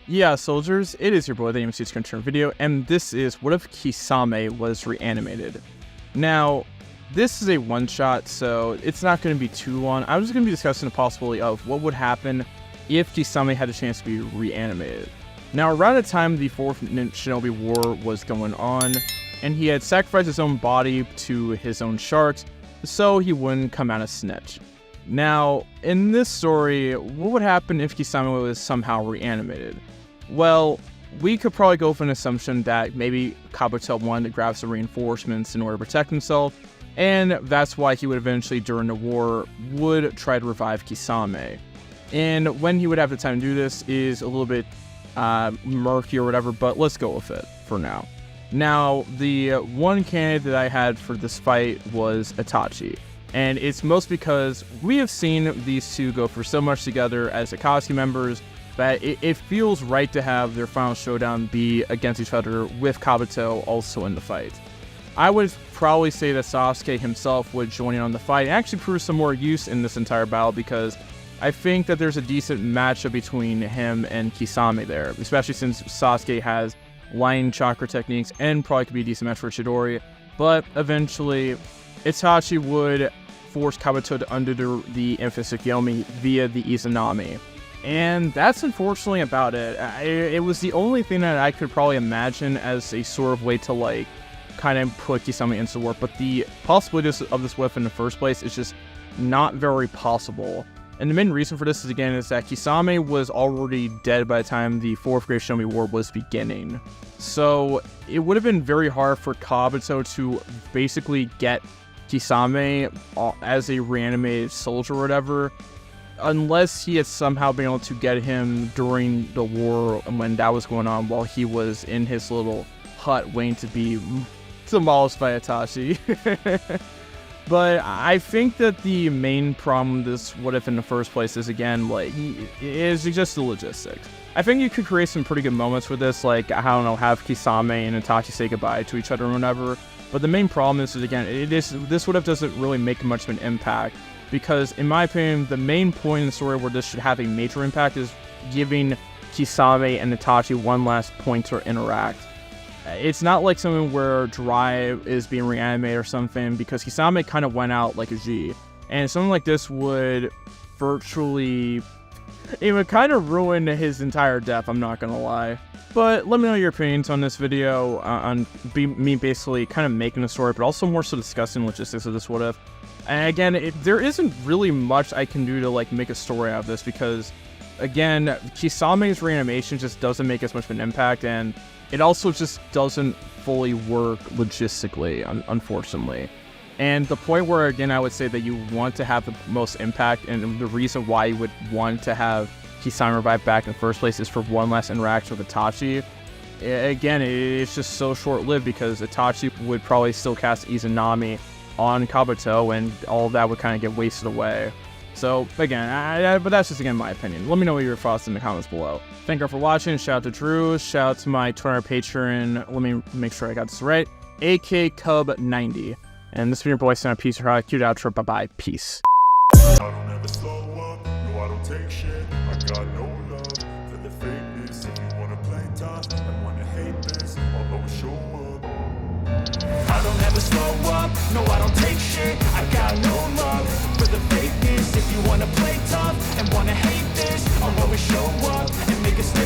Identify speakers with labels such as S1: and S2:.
S1: Yeah, soldiers, it is your boy, the AMC's Return video, and this is What If Kisame Was Reanimated? Now, this is a one-shot, so it's not going to be too long. I'm just going to be discussing the possibility of what would happen if Kisame had a chance to be reanimated. Now, around the time the 4th Shinobi War was going on, and he had sacrificed his own body to his own sharks, so he wouldn't come out a snitch. Now, in this story, what would happen if Kisame was somehow reanimated? Well, we could probably go for an assumption that maybe Kabuto wanted to grab some reinforcements in order to protect himself, and that's why he would eventually, during the war, would try to revive Kisame. And when he would have the time to do this is a little bit murky or whatever, but let's go with it for now. Now, the one candidate that I had for this fight was Itachi. And it's most because we have seen these two go for so much together as Akatsuki members that it feels right to have their final showdown be against each other with Kabuto also in the fight. I would probably say that Sasuke himself would join in on the fight and actually prove some more use in this entire battle, because I think that there's a decent matchup between him and Kisame there, especially since Sasuke has line chakra techniques and probably could be a decent match for Chidori. But eventually, Itachi would force Kabuto to undo the infamous Tsukiyomi via the Izanami. And that's unfortunately about it. It was the only thing that I could probably imagine as a sort of way to, like, kind of put Kisame into work. But the possibility of this whip in the first place is just not very possible. And the main reason for this is that Kisame was already dead by the time the 4th Great Shinobi War was beginning. So it would have been very hard for Kabuto to basically get Kisame as a reanimated soldier or whatever, unless he had somehow been able to get him during the war when that was going on while he was in his little hut waiting to be demolished by Itachi. But I think that the main problem with this what if in the first place is, again, like, is just the logistics. I think you could create some pretty good moments with this, like, I don't know, have Kisame and Itachi say goodbye to each other or whatever. But the main problem is again, this what if doesn't really make much of an impact, because in my opinion, the main point in the story where this should have a major impact is giving Kisame and Itachi one last point to interact. It's not like something where Drive is being reanimated or something, because Kisame kind of went out like a G. And something like this would virtually... it would kind of ruin his entire death, I'm not gonna lie. But let me know your opinions on this video, on me basically kind of making the story, but also more so discussing logistics of this what if. And again, there isn't really much I can do to, like, make a story out of this, because, again, Kisame's reanimation just doesn't make as much of an impact, and it also just doesn't fully work logistically, unfortunately. And the point where, again, I would say that you want to have the most impact, and the reason why you would want to have Kisame revive back in the first place is for one last interaction with Itachi. Again, it's just so short-lived, because Itachi would probably still cast Izanami on Kabuto, and all of that would kind of get wasted away. So, again, but that's just, again, my opinion. Let me know what your thoughts in the comments below. Thank you all for watching. Shout out to Drew. Shout out to my Twitter patron. Let me make sure I got this right. AK Cub 90. And this has been your boy, Sam. Peace. Cute outro. Bye-bye. Peace.
S2: I don't ever slow up, no, I don't take shit.